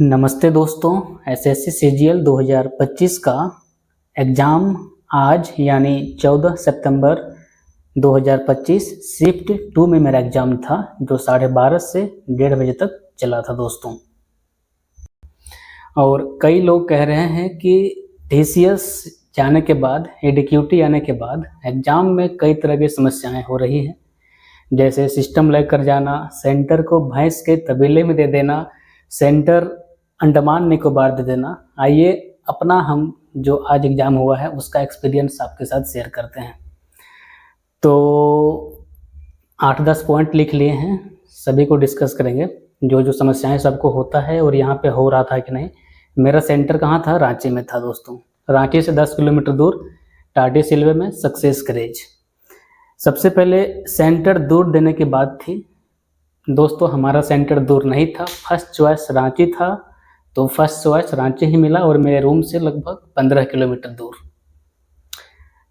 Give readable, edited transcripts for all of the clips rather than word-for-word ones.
नमस्ते दोस्तों, SSC CGL 2025 का एग्ज़ाम आज यानी 14 सितंबर 2025 शिफ्ट 2 में मेरा एग्ज़ाम था, जो 12:30 से 1:30 बजे तक चला था दोस्तों। और कई लोग कह रहे हैं कि टीसीएस जाने के बाद, एडीक्यूटी आने के बाद एग्ज़ाम में कई तरह की समस्याएं हो रही हैं, जैसे सिस्टम लैग कर जाना, सेंटर को भैंस के तबेले में दे देना, सेंटर अंडमान निकोबार दे देना। आइए अपना हम जो आज एग्ज़ाम हुआ है उसका एक्सपीरियंस आपके साथ शेयर करते हैं। तो 8-10 पॉइंट लिख लिए हैं, सभी को डिस्कस करेंगे, जो जो समस्याएं सबको होता है और यहाँ पे हो रहा था कि नहीं। मेरा सेंटर कहाँ था? रांची में था दोस्तों। रांची से 10 किलोमीटर दूर टाटी सिल्वे में सक्सेस करेज। सबसे पहले सेंटर दूर देने की बात थी दोस्तों, हमारा सेंटर दूर नहीं था। फर्स्ट चॉइस रांची था, तो फर्स्ट चॉइस रांची ही मिला और मेरे रूम से लगभग 15 किलोमीटर दूर।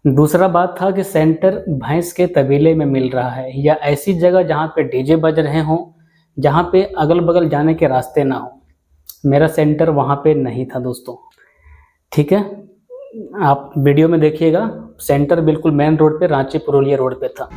दूसरा बात था कि सेंटर भैंस के तबेले में मिल रहा है या ऐसी जगह जहाँ पे डीजे बज रहे हों, जहाँ पे अगल बगल जाने के रास्ते ना हो। मेरा सेंटर वहाँ पे नहीं था दोस्तों। ठीक है, आप वीडियो में देखिएगा, सेंटर बिल्कुल मेन रोड पे, रांची पुरुलिया रोड पे था।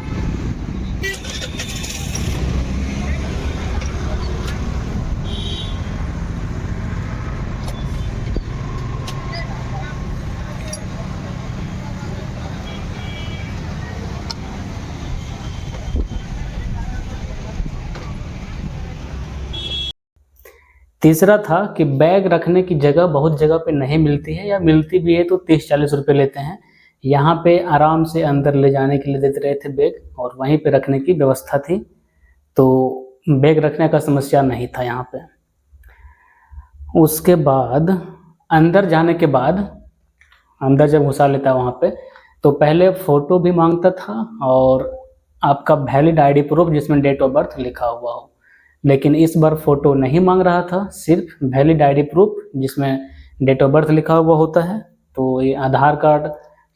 तीसरा था कि बैग रखने की जगह बहुत जगह पे नहीं मिलती है, या मिलती भी है तो 30-40 रुपये लेते हैं। यहाँ पे आराम से अंदर ले जाने के लिए देते रहे थे बैग, और वहीं पे रखने की व्यवस्था थी, तो बैग रखने का समस्या नहीं था यहाँ पे। उसके बाद अंदर जाने के बाद, अंदर जब घुसा लेता वहाँ पे, तो पहले फ़ोटो भी मांगता था और आपका वैलिड आईडी प्रूफ जिसमें डेट ऑफ बर्थ लिखा हुआ हो। लेकिन इस बार फ़ोटो नहीं मांग रहा था, सिर्फ वैलिड आईडी प्रूफ जिसमें डेट ऑफ बर्थ लिखा हुआ होता है। तो ये आधार कार्ड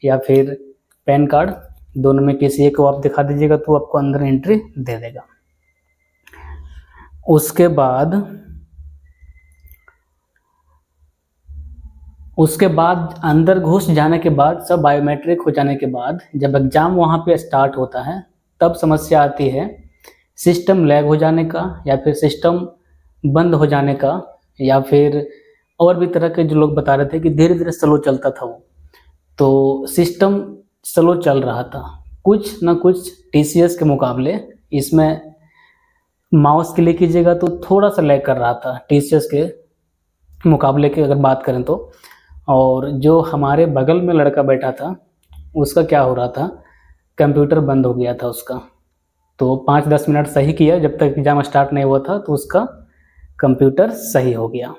या फिर पैन कार्ड, दोनों में किसी एक को आप दिखा दीजिएगा तो आपको अंदर एंट्री दे देगा। उसके बाद अंदर घुस जाने के बाद, सब बायोमेट्रिक हो जाने के बाद, जब एग्ज़ाम वहाँ पे स्टार्ट होता है तब समस्या आती है सिस्टम लैग हो जाने का, या फिर सिस्टम बंद हो जाने का, या फिर और भी तरह के जो लोग बता रहे थे कि धीरे धीरे स्लो चलता था वो। तो सिस्टम स्लो चल रहा था, कुछ ना कुछ टीसीएस के मुकाबले इसमें माउस क्लिक कीजिएगा तो थोड़ा सा लैग कर रहा था टीसीएस के मुकाबले की अगर बात करें तो। और जो हमारे बगल में लड़का बैठा था उसका क्या हो रहा था, कंप्यूटर बंद हो गया था उसका। तो 5-10 मिनट सही किया, जब तक एग्ज़ाम स्टार्ट नहीं हुआ था तो उसका कंप्यूटर सही हो गया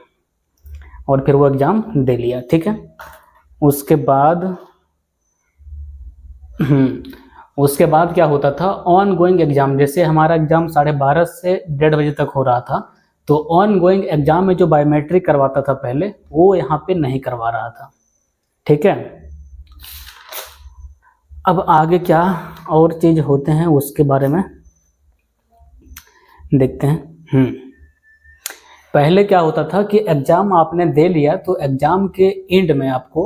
और फिर वो एग्ज़ाम दे लिया। ठीक है, उसके बाद क्या होता था, ऑन गोइंग एग्ज़ाम, जैसे हमारा एग्ज़ाम 12:30 से 1:30 बजे तक हो रहा था, तो ऑन गोइंग एग्ज़ाम में जो बायोमेट्रिक करवाता था पहले, वो यहाँ पे नहीं करवा रहा था। ठीक है, अब आगे क्या और चीज़ होते हैं उसके बारे में देखते हैं। पहले क्या होता था कि एग्ज़ाम आपने दे लिया तो एग्ज़ाम के एंड में आपको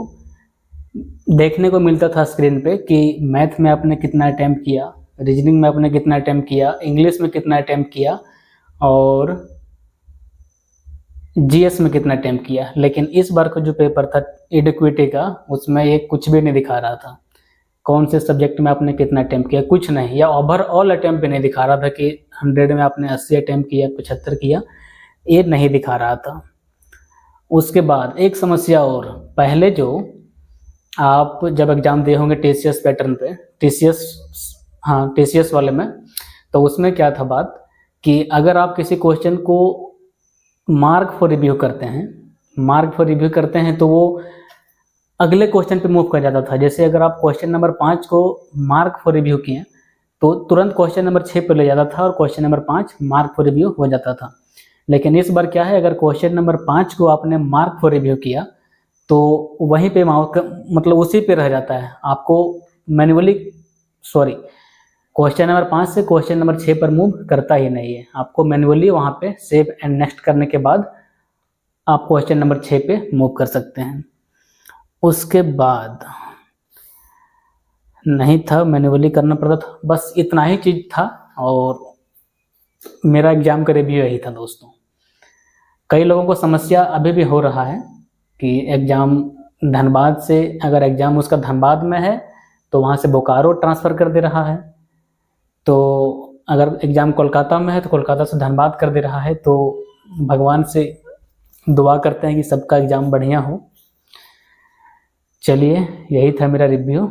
देखने को मिलता था स्क्रीन पे कि मैथ में आपने कितना अटैम्प्ट किया, रीजनिंग में आपने कितना अटैम्प्ट किया, इंग्लिश में कितना अटैम्प्ट किया और जीएस में कितना अटैम्प्ट किया। लेकिन इस बार का जो पेपर था एडीक्यूटी का, उसमें ये कुछ भी नहीं दिखा रहा था, कौन से सब्जेक्ट में आपने कितना अटैम्प्ट किया, कुछ नहीं, या ओवरऑल अटैम्प्ट भी नहीं दिखा रहा था कि 100 में आपने 80 अटैम्प्ट किया, 75 किया, ये नहीं दिखा रहा था। उसके बाद एक समस्या और, पहले जो आप जब एग्ज़ाम दिए होंगे टीसीएस पैटर्न पे, टीसीएस वाले में, तो उसमें क्या था बात कि अगर आप किसी क्वेश्चन को मार्क फॉर रिव्यू करते हैं तो वो अगले क्वेश्चन पे मूव कर जाता था। जैसे अगर आप क्वेश्चन नंबर 5 को मार्क फॉर रिव्यू किए तो तुरंत क्वेश्चन नंबर 6 पे ले जाता था और question number 5 mark for review हो जाता था। लेकिन इस बार क्या है, अगर क्वेश्चन नंबर 5 को आपने मार्क फॉर रिव्यू किया तो वहीं पे मतलब उसी पे रह जाता है, आपको मैन्युअली क्वेश्चन नंबर 5 से क्वेश्चन नंबर 6 पर मूव करता ही नहीं है, आपको मैन्युअली वहाँ पे सेव एंड नेक्स्ट करने के बाद आप क्वेश्चन नंबर 6 पे मूव कर सकते हैं। उसके बाद नहीं था, मैन्युअली करना पड़ता था, बस इतना ही चीज़ था और मेरा एग्ज़ाम का रिव्यू यही था दोस्तों। कई लोगों को समस्या अभी भी हो रहा है कि एग्ज़ाम धनबाद से, अगर एग्ज़ाम उसका धनबाद में है तो वहाँ से बोकारो ट्रांसफ़र कर दे रहा है, तो अगर एग्ज़ाम कोलकाता में है तो कोलकाता से धनबाद कर दे रहा है। तो भगवान से दुआ करते हैं कि सबका एग्ज़ाम बढ़िया हो। चलिए, यही था मेरा रिव्यू।